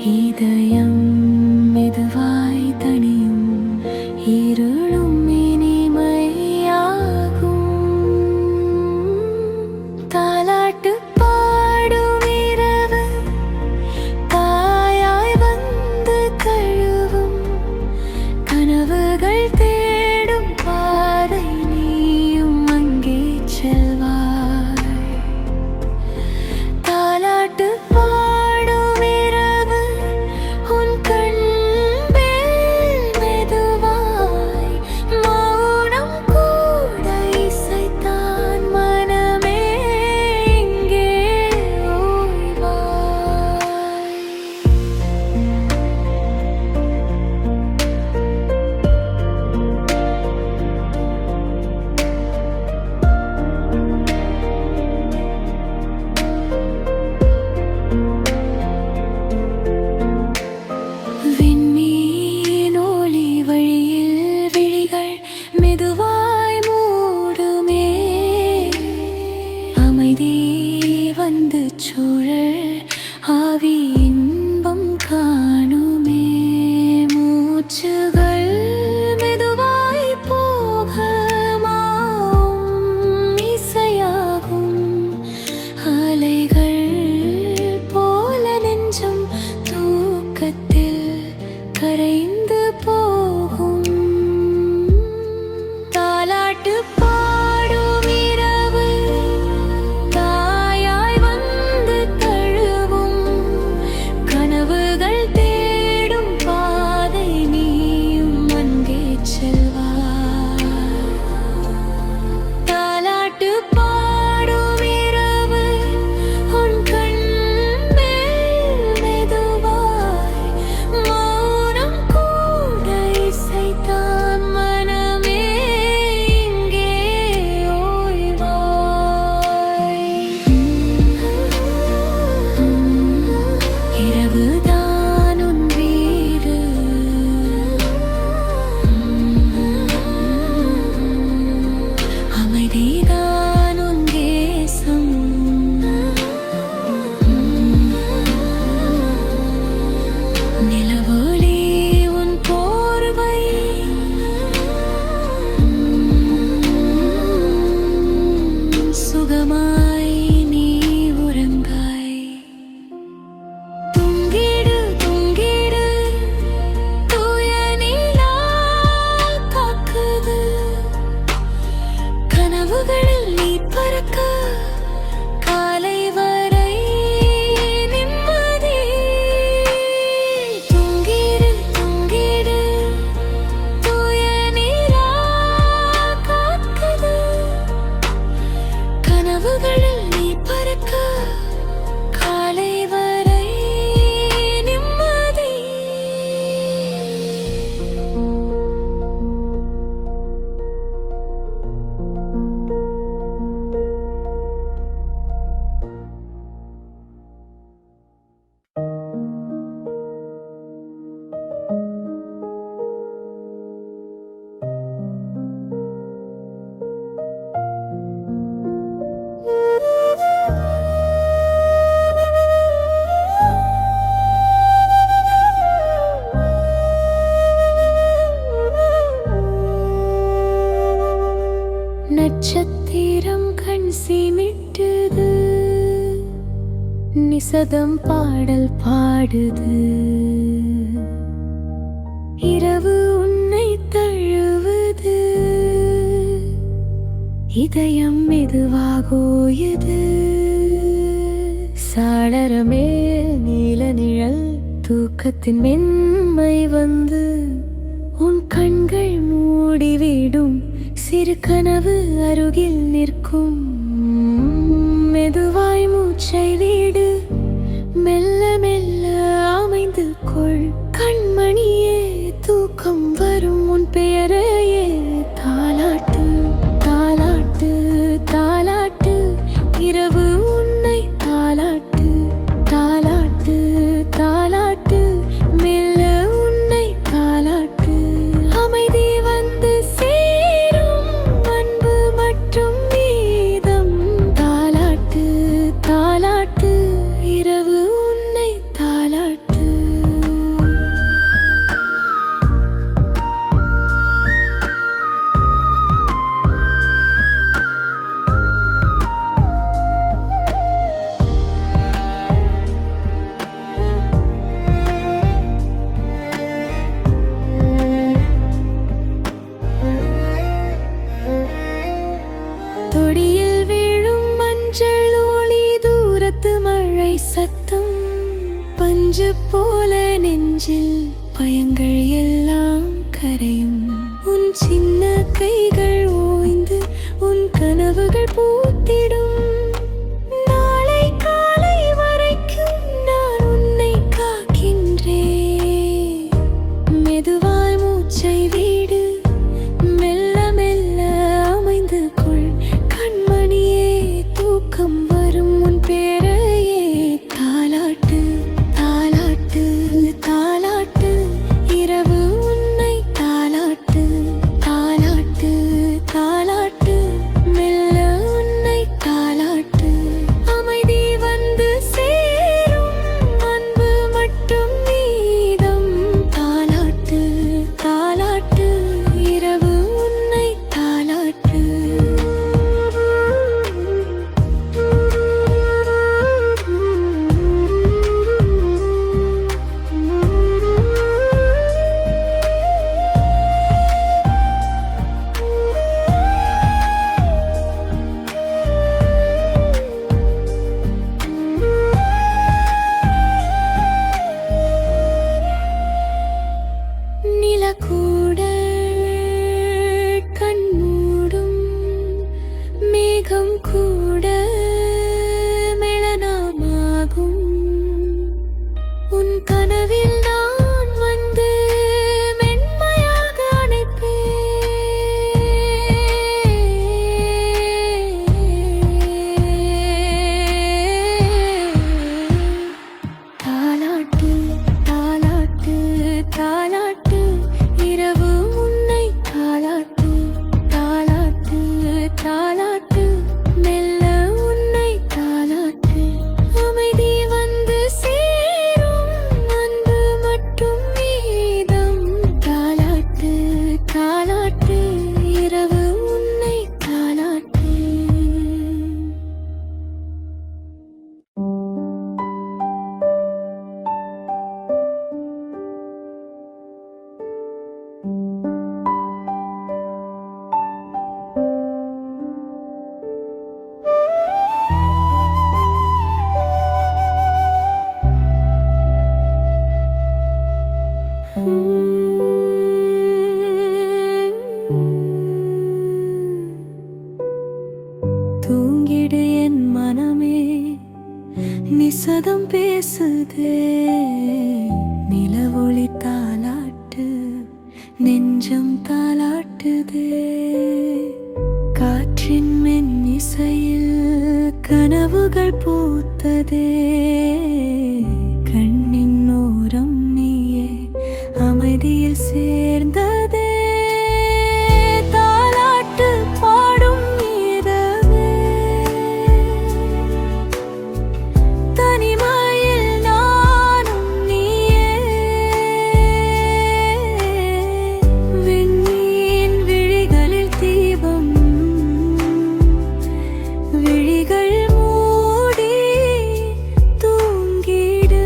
இதயம் மெதுவாய் தணியும், இருளும் இனிமையாகும். தாலாட்டு பாடும் இரவு தாயாய் வந்து தழுவும், கனவுகள் தேடும் பாதை நீயும் அங்கே செல்வாய். தாலாட்டு பாடும் இரவு உன் கண்பில் மெதுவாய், மௌனம் கூட இசைத்தான் மனமே இங்கே ஓய்வாய். விண்மீன் ஒளி வழியில் விழிகள் மெதுவாய் மூடுமே, அமைதி வந்து சூழல் ஆவி இன்பம் காணுமே. மூச்சுகள் மெதுவாய் போக மாவும் இசையாகும், அலைகள் போல நெஞ்சம் தூக்கத்தில் கரைந்து போகும். தாலாட்டு பாடும் இரவு தாயாய் வந்து தழுவும், கனவுகள் தேடும் பாதை நீயும் அங்கே செல்வாய். தாலாட்டு பாடும் இரவு உன் கண்பில் மெதுவாய், மௌனம் கூட இசைத்தான் மனமே இங்கே ஓய்வாய். இரவுதான் உன் வீடு, அமைதிதான் உன் தேசம். நிலவொளி உன் போர்வை, சுகமாய் நீ உறங்காய். தூங்கிடு தூங்கிடு, தூய நிலா காக்குது, கனவுகளில் நீ பறக்க காலை வரை நிம்மதி. தூங்கிடு தூங்கிடு, தூய நிலா காக்குது, கனவுகளில் நீ பறக்க காலை வரை நிம்மதி. நட்சத்திரம் கண் சிமிட்டுது, நிசதம் பாடல் பாடுது, இரவு உன்னை தழுவுது, இதயம் மெதுவாக ஓயுது. சாளரமே நீல நிழல், தூக்கத்தின் மென்மை வந்து உன் கண்கள் மூடிவிடும், சிறு கனவு அருகில் நிற்கும். மெதுவாய் மூச்சை வீடு, மெல்ல மெல்ல அமைந்து கொள் கண்மணியே, தூக்கம் வரும் உன் பெயரையே. தாலாட்டு தாலாட்டு தாலாட்டு, இரவு உன்னை தாலாட்டு தாலாட்டு தாலாட்டு, மெல்ல உன்னை தாலாட்டு. அமைதி வந்து சேரும், அன்பு மற்றும் மீதம். தாலாட்டு தாலாட்டு, இரவு உன்னை தாலாட்டு. பஞ்சு போல நெஞ்சில் பயங்கள் எல்லாம் கரையும். உன் சின்ன கைகள் ஓய்ந்து உன் கனவுகள் பூத்திடும். நாளை காலை வரைக்கும் நான் உன்னை காக்கின்றேன். மெதுவாய் மூச்சை வீடு, மெல்ல மெல்ல அமைந்து கொள் கண்மணியே. தூக்கம் வரும் உன் பேரையே தாலாட்டு தாலாட்டு தாலாட்டு. இரவு உன்னை தாலாட்டு தாலாட்டு தாலாட்டு. மெல்ல உன்னை தாலாட்டு. அமைதி வந்து சேரும், அன்பு மட்டும் மீதம். தாலாட்டு தாலாட்டு. இரவு உன்னை தாலாட்டு. நிலக்கூட கண்மூடும், மேகம் கூட மெளனமாகும். உன் கனவில் நான் வந்து மென்மையாக அணைப்பேன். தாலாட்டு தாலாட்டு தாலாட்டு. இரவு உன்னை தாலாட்டு தாலாட்டு தாலாட்டு. மெல்ல உன்னை தாலாட்டு. அமைதி வந்து சேரும், அன்பு மட்டும் மீதம். தாலாட்டு தாலாட்டு. இரவு உன்னை தாலாட்டு. தூங்கிடு என் மனமே, நிசதம் பேசுதே. நிலவொளி தாலாட்டு, நெஞ்சம் தாலாட்டுதே. காற்றின் மென் இசையில் கனவுகள் பூத்ததே. கண்ணின் ஓரம் நீயே அமைதியில் சேர்ந்ததே. தாலாட்டு பாடும் இரவே, தனிமையில் நானும் நீயே. விண்மீன் விழிகளில் தீபம், விழிகள் மூடி தூங்கிடு.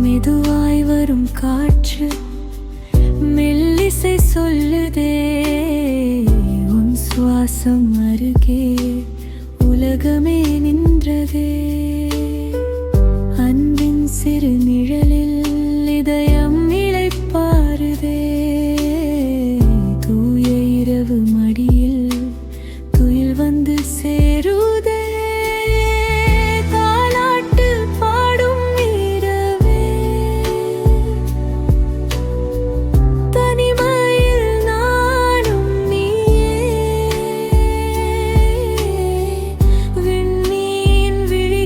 மெதுவாய் வரும் காற்று மெல்லிசை சொல்லுதே. உன் சுவாசம் அருகே உலகமே நின்றதே. அன்பின் சிறு நிழலில் இதயம் இளைப்பாறுதே. தூய இரவு மடியில் துயில் வந்து சேருதே. தாலாட்டு பாடும் இரவே, தனிமையில் நானும் நீயே. விண்மீன் விழி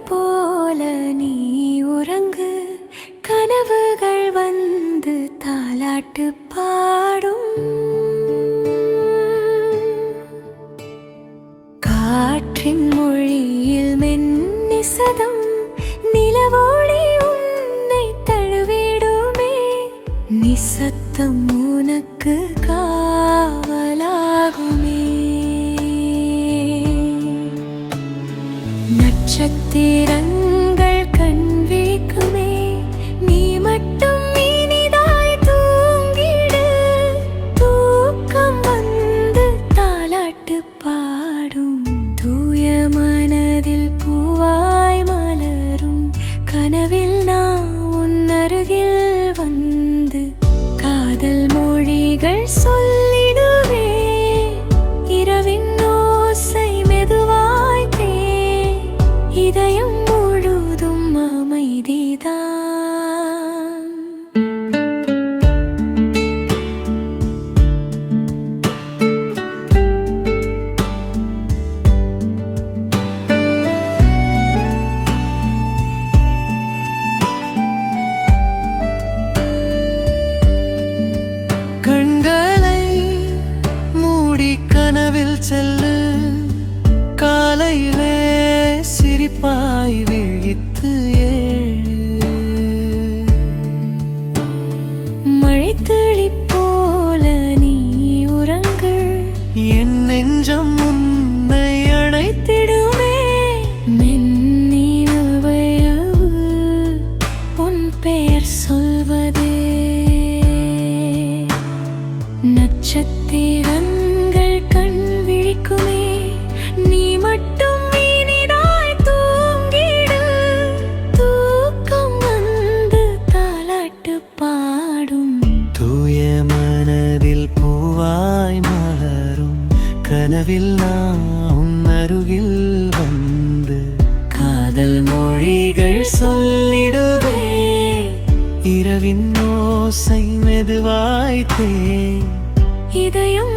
போல நீ உறங்கு, கனவுகள் வந்து தாலாட்டு பாடும். காற்றின் மொழியில் மென்னிசதம், நிலவோடி உன்னை தழுவிடுமே. நிசத்தம் உனக்கு காவலாகுமே. நட்சத்திரங்கள் கண் விழிக்குமே, நீ மட்டும் இனிதாய் தூங்கிடு. தூக்கம் வந்து தாலாட்டு பாடும். தூய மனதில் பூவாய் மலரும் கனவில் நான் உன் அருகில் வந்து காதல் மொழிகள் சொல்லிடுவே. இரவின் ஓசை மெதுவாய் தே, இதயம் முழுதும் அமைதிதான். கண்களை மூடி கனவில் செல்லு, காலையிலே சிரிப்பாய் விழித்து ஏழு. மழைத்துளி போல நீ உறங்கு, என் நெஞ்சம் உன்னை அழைத்திடுமே. மென்னிலவையவு உன் பெயர் சொல்வதே. நட்சத்திரங்கள் கண் விழிக்குமே, நீ மட்டும் இனிதாய் தூங்கிடு. தூக்கம் வந்து தாலாட்டு பாடும். தூய மனதில் பூவாய் மலரும் கனவில் நான் உன் அருகில் வந்து காதல் மொழிகள் சொல்லிடுவே. இரவின் ஓசை மெதுவாய் தே, இதயம்